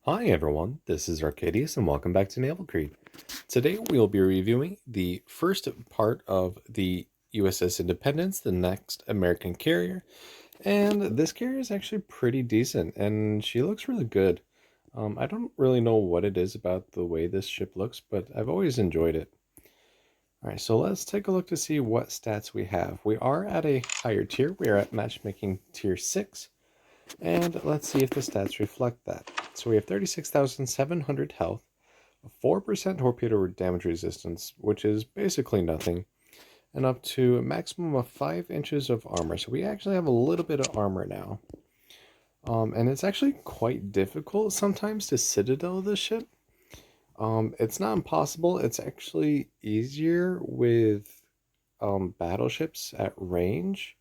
Hi everyone, this is Arcadius and welcome back to Naval Creep. Today we'll be reviewing the first part of the USS Independence, the next American carrier, and this carrier is actually pretty decent and she looks really good. I don't really know what it is about the way this ship looks, but I've always enjoyed it. Alright, so let's take a look to see what stats we have. We are at a higher tier, we are at matchmaking tier 6. And let's see if the stats reflect that. So we have 36,700 health, a 4% torpedo damage resistance, which is basically nothing, and up to a maximum of 5 inches of armor. So we actually have a little bit of armor now. And it's actually quite difficult sometimes to citadel this ship. It's not impossible. It's actually easier with battleships at range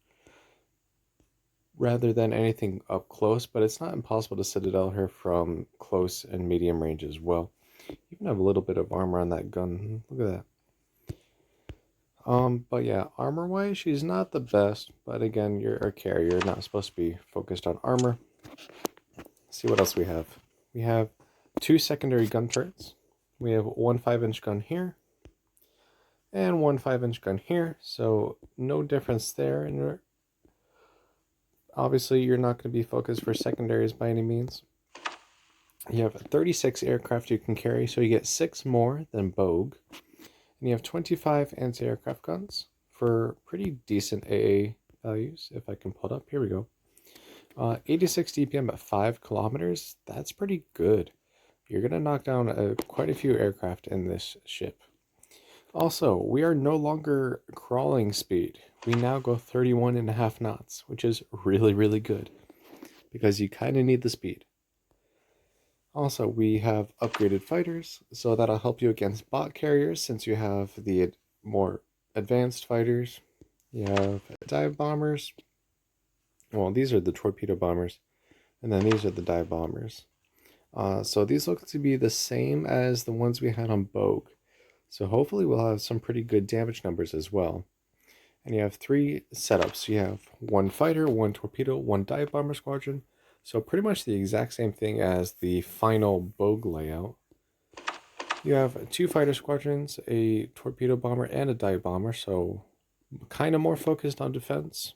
rather than anything up close, but it's not impossible to citadel her from close and medium range as well. You even have a little bit of armor on that gun. Look at that. But yeah, armor-wise, she's not the best, but again, you're a carrier, you're not supposed to be focused on armor. Let's see what else we have. We have 2 secondary gun turrets. We have one 5-inch gun here, and one 5-inch gun here, so no difference there, and obviously you're not going to be focused for secondaries by any means. You have 36 aircraft you can carry, so you get 6 more than Bogue. And you have 25 anti-aircraft guns for pretty decent AA values, if I can pull it up. Here we go. 86 DPM at 5 kilometers, that's pretty good. You're going to knock down quite a few aircraft in this ship. Also, we are no longer crawling speed. We now go 31.5 knots, which is really, really good, because you kind of need the speed. Also, we have upgraded fighters, so that'll help you against bot carriers since you have the more advanced fighters. You have dive bombers. Well, these are the torpedo bombers, and then these are the dive bombers. So these look to be the same as the ones we had on Bogue. So hopefully we'll have some pretty good damage numbers as well. And you have 3 setups. You have 1 fighter, 1 torpedo, 1 dive bomber squadron. So pretty much the exact same thing as the final Bogue layout. You have 2 fighter squadrons, a torpedo bomber, and a dive bomber, so kind of more focused on defense.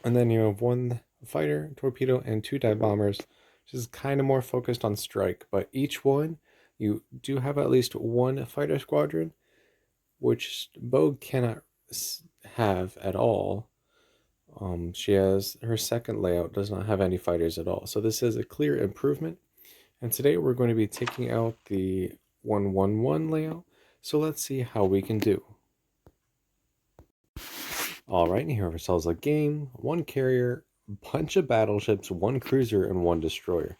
And then you have 1 fighter, torpedo, and 2 dive bombers, which is kind of more focused on strike. But each one, you do have at least 1 fighter squadron, which Bogue cannot have at all. She has her second layout does not have any fighters at all. So this is a clear improvement. And today we're going to be taking out the 111 layout. So let's see how we can do. Alright, and here have ourselves a game, 1 carrier, bunch of battleships, 1 cruiser, and 1 destroyer.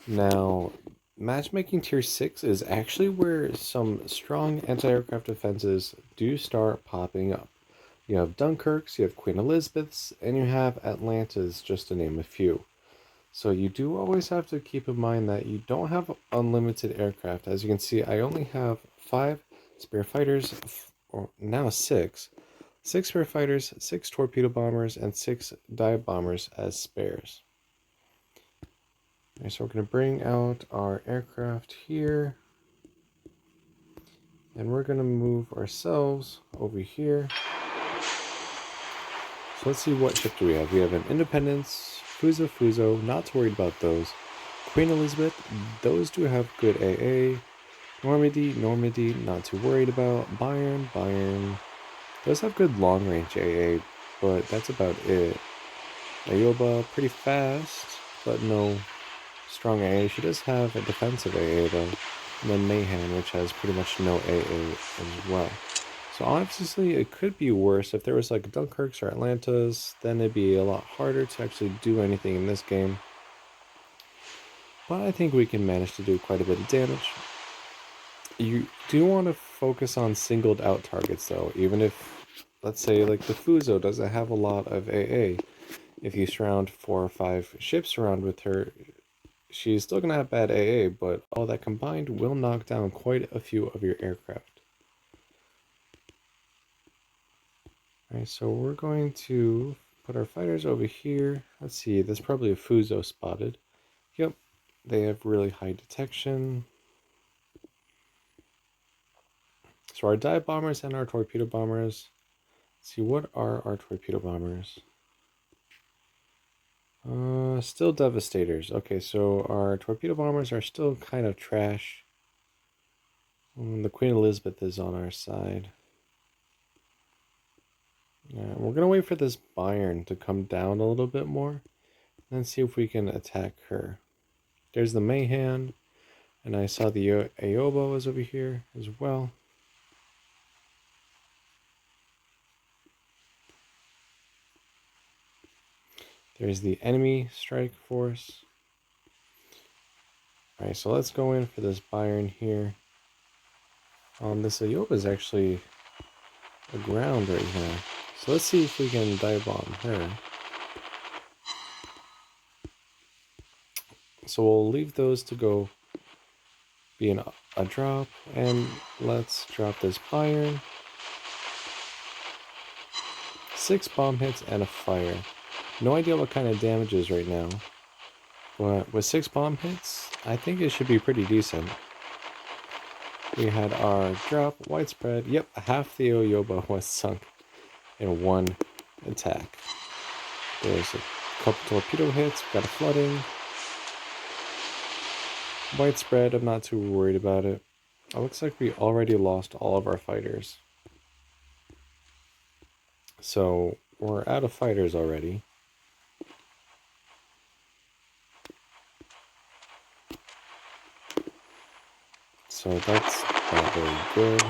Now, matchmaking tier 6 is actually where some strong anti-aircraft defenses do start popping up. You have Dunkirk's, you have Queen Elizabeth's, and you have Atlanta's, just to name a few. So you do always have to keep in mind that you don't have unlimited aircraft. As you can see, I only have 5 spare fighters, or now 6. 6 spare fighters, 6 torpedo bombers, and 6 dive bombers as spares. Okay, so we're going to bring out our aircraft here. And we're going to move ourselves over here. So let's see, what ship do we have? We have an Independence, Fuso, not too worried about those. Queen Elizabeth, those do have good AA. Normandy, not too worried about. Bayern, those have good long range AA, but that's about it. Ayoba, pretty fast, but no strong AA. She does have a defensive AA though. And then Mayhem, which has pretty much no AA as well. So obviously it could be worse. If there was like Dunkirk's or Atlanta's, then it'd be a lot harder to actually do anything in this game. But I think we can manage to do quite a bit of damage. You do want to focus on singled out targets though, even if, let's say like the Fuso doesn't have a lot of AA. If you surround 4 or 5 ships around with her, she's still going to have bad AA, but all that combined will knock down quite a few of your aircraft. Alright, so we're going to put our fighters over here. Let's see, there's probably a Fuso spotted. Yep. they have really high detection. So our dive bombers and our torpedo bombers. Let's see, what are our torpedo bombers? Still devastators. Okay, so our torpedo bombers are still kind of trash. The Queen Elizabeth is on our side. Yeah, we're gonna wait for this Bayern to come down a little bit more, and see if we can attack her. There's the Mahan, and I saw the Aoba was over here as well. There's the enemy strike force. Alright, so let's go in for this Bayern here. This Aoba is actually aground right now. So let's see if we can dive bomb her. So we'll leave those to go be a drop, and let's drop this Bayern. 6 bomb hits and a fire. No idea what kind of damage is right now. But with 6 bomb hits, I think it should be pretty decent. We had our drop, widespread. Yep, half the Oyoba was sunk in one attack. There's a couple torpedo hits, we got a flooding. Widespread, I'm not too worried about it. It looks like we already lost all of our fighters. So we're out of fighters already. So that's not very good.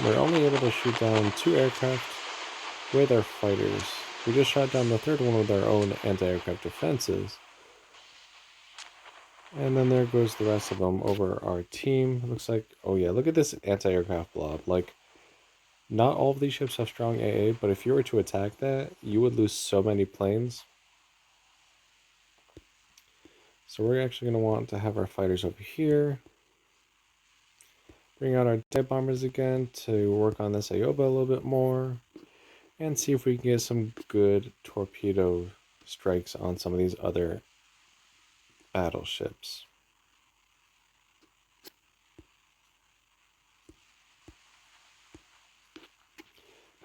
We're only able to shoot down 2 aircraft with our fighters. We just shot down the 3rd one with our own anti-aircraft defenses. And then there goes the rest of them over our team. It looks like, oh yeah, look at this anti-aircraft blob. Like, not all of these ships have strong AA, but if you were to attack that, you would lose so many planes. So we're actually going to want to have our fighters over here. Bring out our dive bombers again to work on this Aoba a little bit more. And see if we can get some good torpedo strikes on some of these other battleships.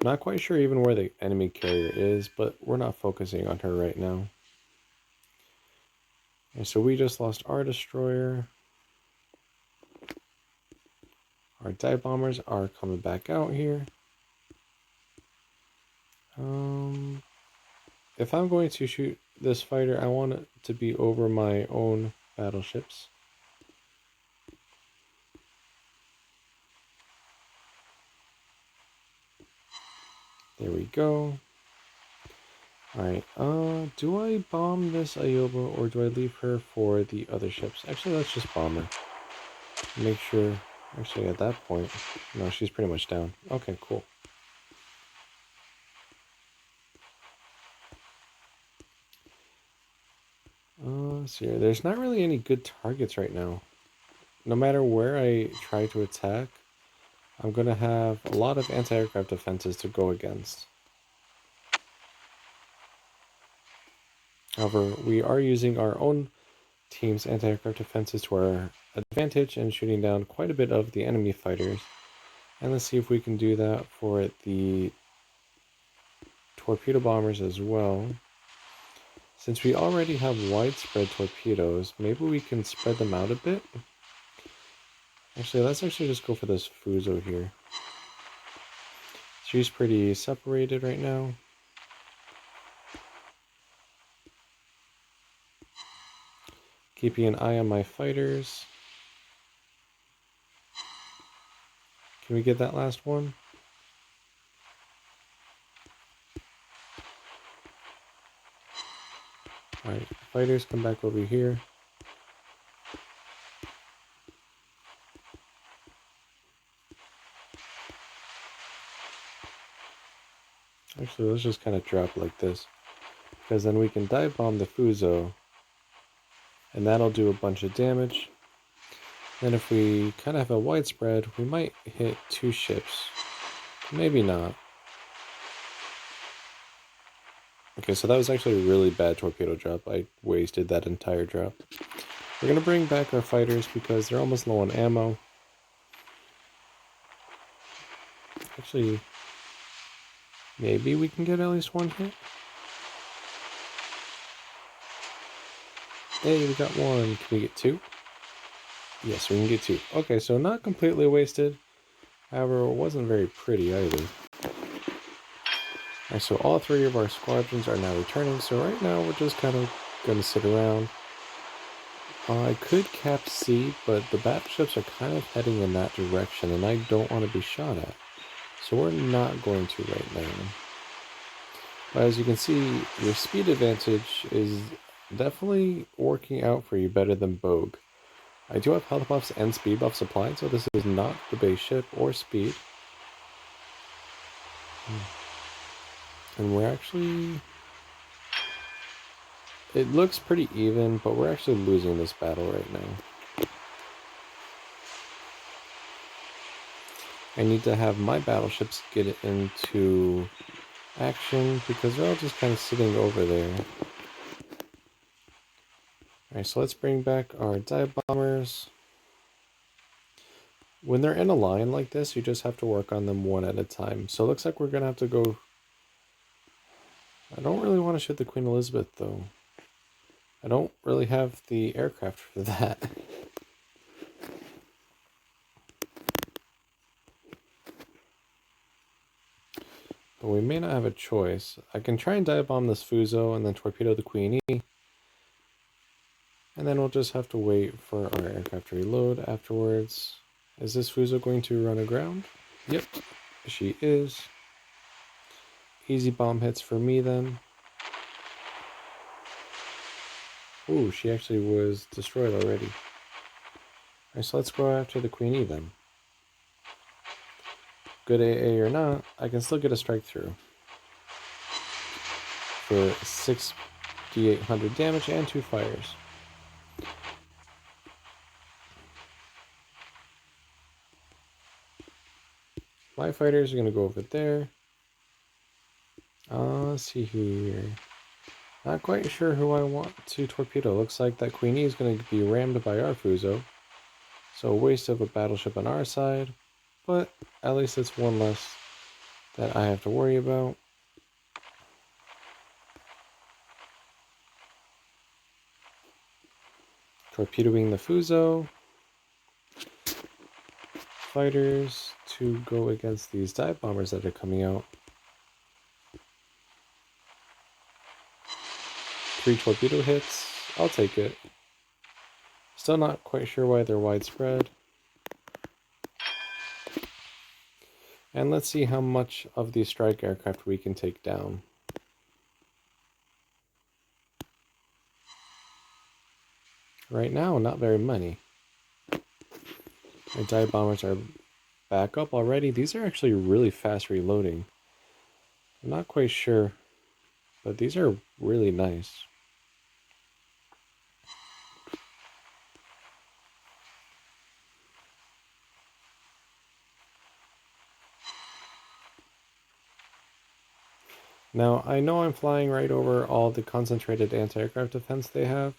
Not quite sure even where the enemy carrier is, but we're not focusing on her right now. And so we just lost our destroyer. Our dive bombers are coming back out here. If I'm going to shoot this fighter, I want it to be over my own battleships. There we go. Alright, do I bomb this Aoba or do I leave her for the other ships? Actually, let's just bomb her. Make sure, actually at that point, no, she's pretty much down. Okay, cool. Let's see here. There's not really any good targets right now. No matter where I try to attack, I'm going to have a lot of anti-aircraft defenses to go against. However, we are using our own team's anti-aircraft defenses to our advantage and shooting down quite a bit of the enemy fighters. And let's see if we can do that for the torpedo bombers as well. Since we already have widespread torpedoes, maybe we can spread them out a bit. Actually, let's actually just go for this Fuso here. She's pretty separated right now. Keeping an eye on my fighters. Can we get that last one? Alright, fighters, come back over here. Actually, let's just kind of drop like this. Because then we can dive bomb the Fuso. And that'll do a bunch of damage. Then if we kind of have a widespread, we might hit 2 ships. Maybe not. Okay, so that was actually a really bad torpedo drop. I wasted that entire drop. We're going to bring back our fighters because they're almost low on ammo. Actually, maybe we can get at least one hit. Hey, we got one. Can we get two? Yes, we can get two. Okay, so not completely wasted. However, it wasn't very pretty either. Alright, so all three of our squadrons are now returning. So right now we're just kind of going to sit around. I could cap C, but the battleships are kind of heading in that direction, and I don't want to be shot at. So we're not going to right now. But as you can see, your speed advantage is definitely working out for you better than Bogue. I do have health buffs and speed buffs applied, so this is not the base ship or speed. And we're actually... It looks pretty even, but we're actually losing this battle right now. I need to have my battleships get into action because they're all just kind of sitting over there. Alright, so let's bring back our dive bombers. When they're in a line like this, you just have to work on them one at a time. So it looks like we're going to have to go... I don't really want to shoot the Queen Elizabeth, though. I don't really have the aircraft for that. But we may not have a choice. I can try and dive bomb this Fuso and then torpedo the Queen E. And then we'll just have to wait for our aircraft to reload afterwards. Is this Fuso going to run aground? Yep, she is. Easy bomb hits for me then. Ooh, she actually was destroyed already. Alright, so let's go after the Queen E then. Good AA or not, I can still get a strike through. For 6,800 damage and 2 fires. My fighters are going to go over there. Let's see here. Not quite sure who I want to torpedo. Looks like that Queen E is going to be rammed by our Fuso. So a waste of a battleship on our side. But at least it's one less that I have to worry about. Torpedoing the Fuso. Fighters to go against these dive bombers that are coming out. 3 torpedo hits. I'll take it. Still not quite sure why they're widespread. And let's see how much of these strike aircraft we can take down. Right now, not very many. My dive bombers are back up already. These are actually really fast reloading. I'm not quite sure, but these are really nice. Now, I know I'm flying right over all the concentrated anti-aircraft defense they have,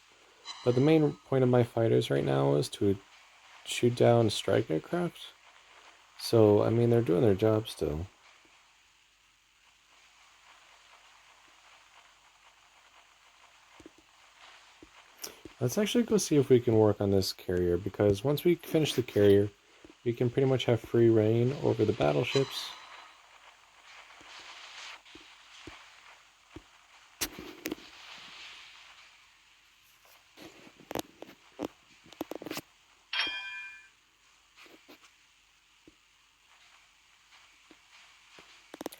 but the main point of my fighters right now is to shoot down strike aircraft. So, I mean, they're doing their job still. Let's actually go see if we can work on this carrier, because once we finish the carrier, we can pretty much have free reign over the battleships.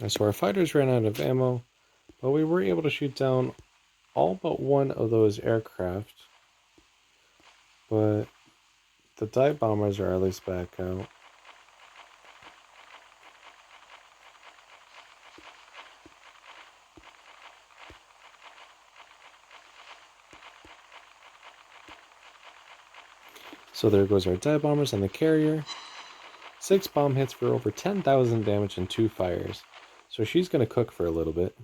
So our fighters ran out of ammo, but we were able to shoot down all but one of those aircraft. But the dive bombers are at least back out. So there goes our dive bombers and the carrier. 6 bomb hits for over 10,000 damage and 2 fires. So she's going to cook for a little bit.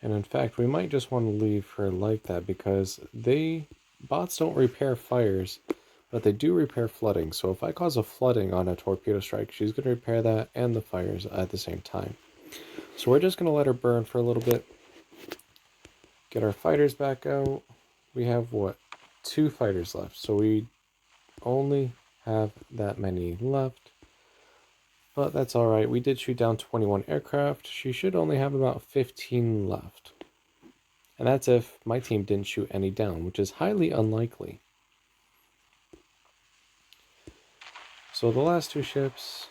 And in fact, we might just want to leave her like that because bots don't repair fires, but they do repair flooding. So if I cause a flooding on a torpedo strike, she's going to repair that and the fires at the same time. So we're just going to let her burn for a little bit. Get our fighters back out. We have, what, 2 fighters left. So we only have that many left. But that's alright. We did shoot down 21 aircraft. She should only have about 15 left. And that's if my team didn't shoot any down, which is highly unlikely. So the last 2 ships,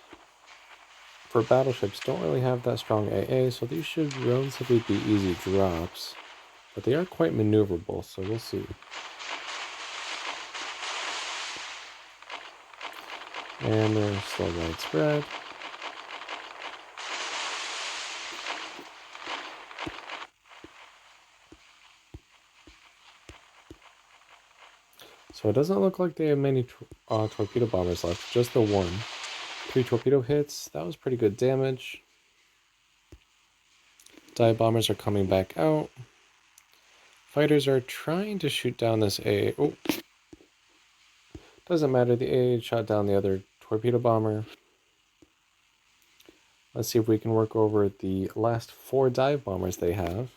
for battleships, don't really have that strong AA, so these should relatively be easy drops. But they are quite maneuverable, so we'll see. And they're still widespread. So it doesn't look like they have many torpedo bombers left, just the one. 3 torpedo hits, that was pretty good damage. Dive bombers are coming back out. Fighters are trying to shoot down this AA. Oh, doesn't matter, the AA shot down the other torpedo bomber. Let's see if we can work over the last 4 dive bombers they have.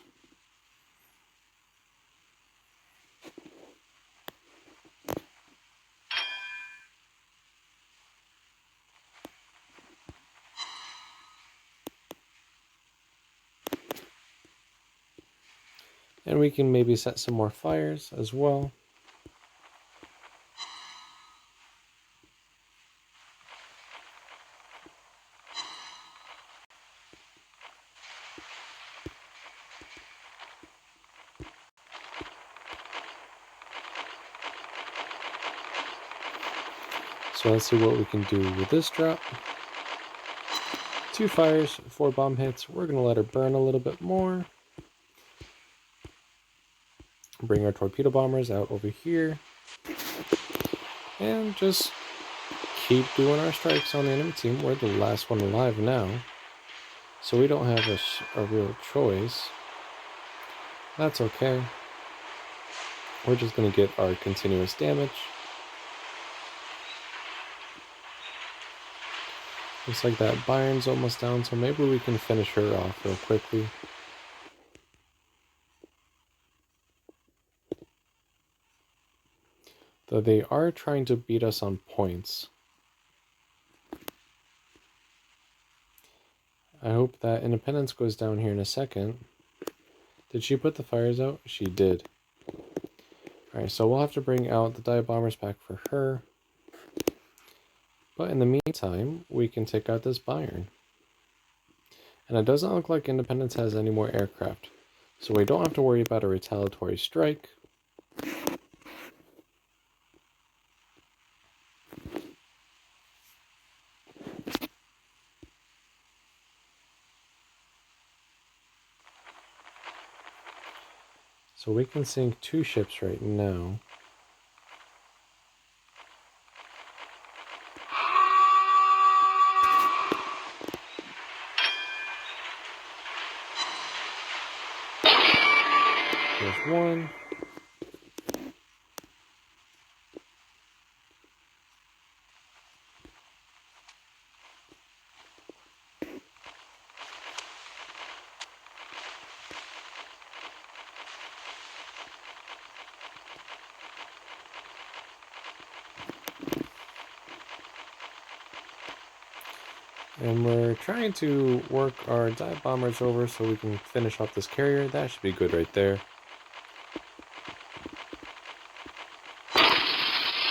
And we can maybe set some more fires as well. So let's see what we can do with this drop. 2 fires, 4 bomb hits. We're going to let her burn a little bit more. Bring our torpedo bombers out over here. And just keep doing our strikes on the enemy team. We're the last one alive now. So we don't have a real choice. That's okay. We're just going to get our continuous damage. Looks like that Byron's almost down, so maybe we can finish her off real quickly. Though they are trying to beat us on points. I hope that Independence goes down here in a second. Did she put the fires out? She did. Alright, so we'll have to bring out the dive bombers back for her. But in the meantime, we can take out this Byron. And it doesn't look like Independence has any more aircraft. So we don't have to worry about a retaliatory strike. So we can sink 2 ships right now. There's 1. And we're trying to work our dive bombers over so we can finish off this carrier. That should be good right there.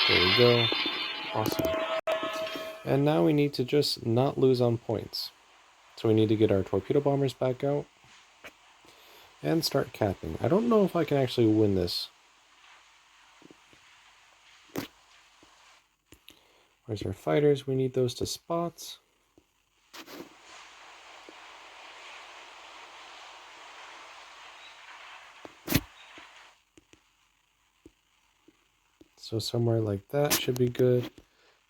There we go. Awesome. And now we need to just not lose on points. So we need to get our torpedo bombers back out and start capping. I don't know if I can actually win this. Where's our fighters? We need those to spots. So somewhere like that should be good.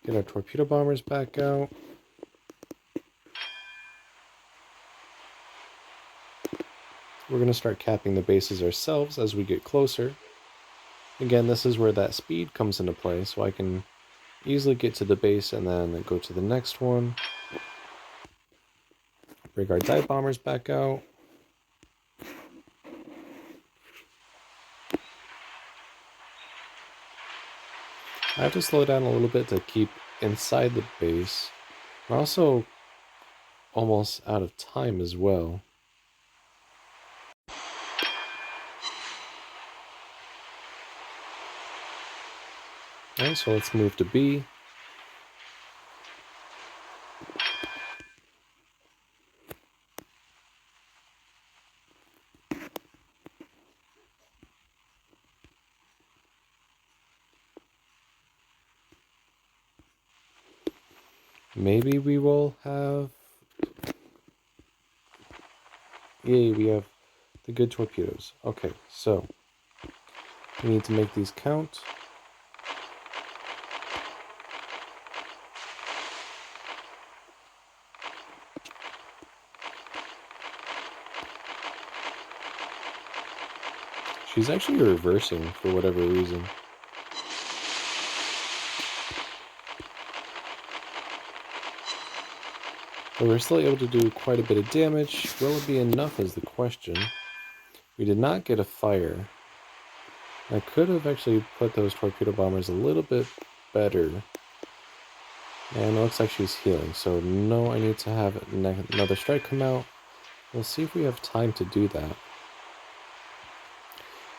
Get our torpedo bombers back out. We're going to start capping the bases ourselves as we get closer. Again, this is where that speed comes into play, so I can easily get to the base and then go to the next one. Bring our dive bombers back out. I have to slow down a little bit to keep inside the base. We're also almost out of time as well. Alright, so let's move to B. Maybe we will have... Yay, we have the good torpedoes. Okay, so we need to make these count. She's actually reversing for whatever reason. But we're still able to do quite a bit of damage. Will it be enough is the question. We did not get a fire. I could have actually put those torpedo bombers a little bit better. And it looks like she's healing, so no, I need to have another strike come out. We'll see if we have time to do that.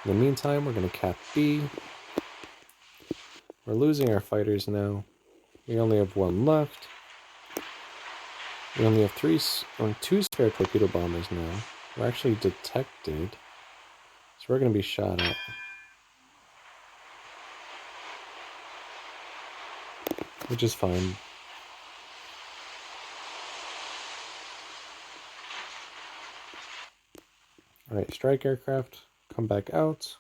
In the meantime, we're going to cap B. We're losing our fighters now. We only have one left. We only have two spare torpedo bombers now. We're actually detected, so we're going to be shot at. Which is fine. Alright, strike aircraft, come back out.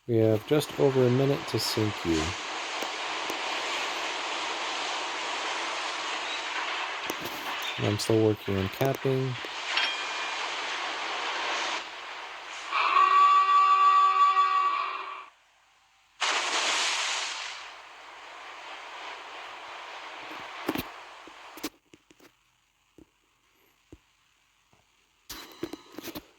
We have just over a minute to sink you. And I'm still working on capping.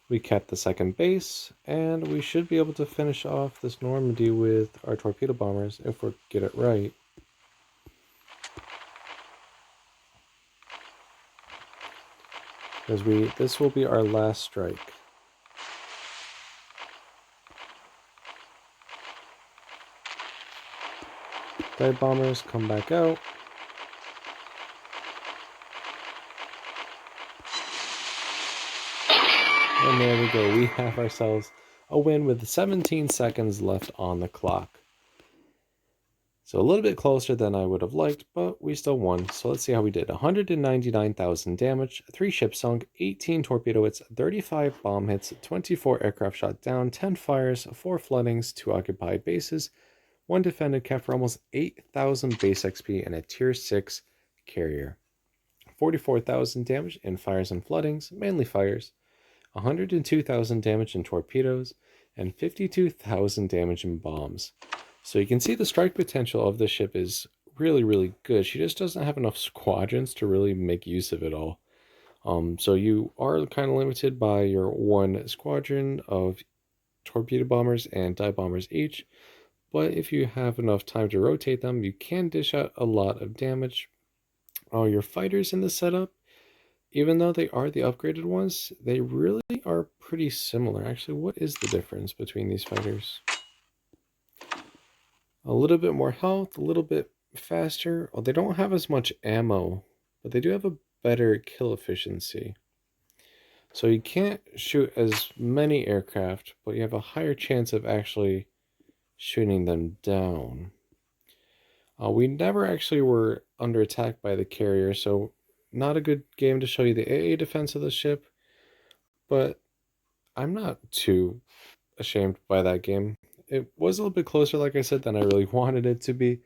We capped the second base, and we should be able to finish off this Normandy with our torpedo bombers if we get it right. Because this will be our last strike. Dive bombers come back out. And there we go. We have ourselves a win with 17 seconds left on the clock. So a little bit closer than I would have liked, but we still won. So let's see how we did. 199,000 damage, 3 ships sunk, 18 torpedo hits, 35 bomb hits, 24 aircraft shot down, 10 fires, 4 floodings, 2 occupied bases, 1 defended, kept for almost 8,000 base XP, and a tier 6 carrier. 44,000 damage in fires and floodings, mainly fires. 102,000 damage in torpedoes, and 52,000 damage in bombs. So you can see the strike potential of this ship is really, really good. She just doesn't have enough squadrons to really make use of it all. So you are kind of limited by your 1 squadron of torpedo bombers and dive bombers each. But if you have enough time to rotate them, you can dish out a lot of damage. Your fighters in the setup, even though they are the upgraded ones, they really are pretty similar. Actually, what is the difference between these fighters? A little bit more health, a little bit faster. Oh, they don't have as much ammo, but they do have a better kill efficiency. So you can't shoot as many aircraft, but you have a higher chance of actually shooting them down. We never actually were under attack by the carrier, so not a good game to show you the AA defense of the ship, but I'm not too ashamed by that game. It was a little bit closer, like I said, than I really wanted it to be,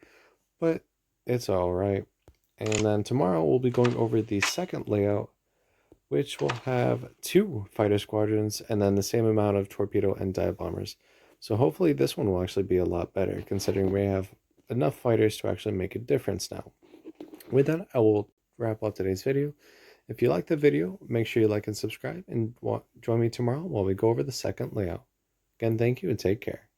but it's alright. And then tomorrow we'll be going over the second layout, which will have 2 fighter squadrons and then the same amount of torpedo and dive bombers. So hopefully this one will actually be a lot better, considering we have enough fighters to actually make a difference now. With that, I will wrap up today's video. If you liked the video, make sure you like and subscribe, and join me tomorrow while we go over the second layout. Again, thank you and take care.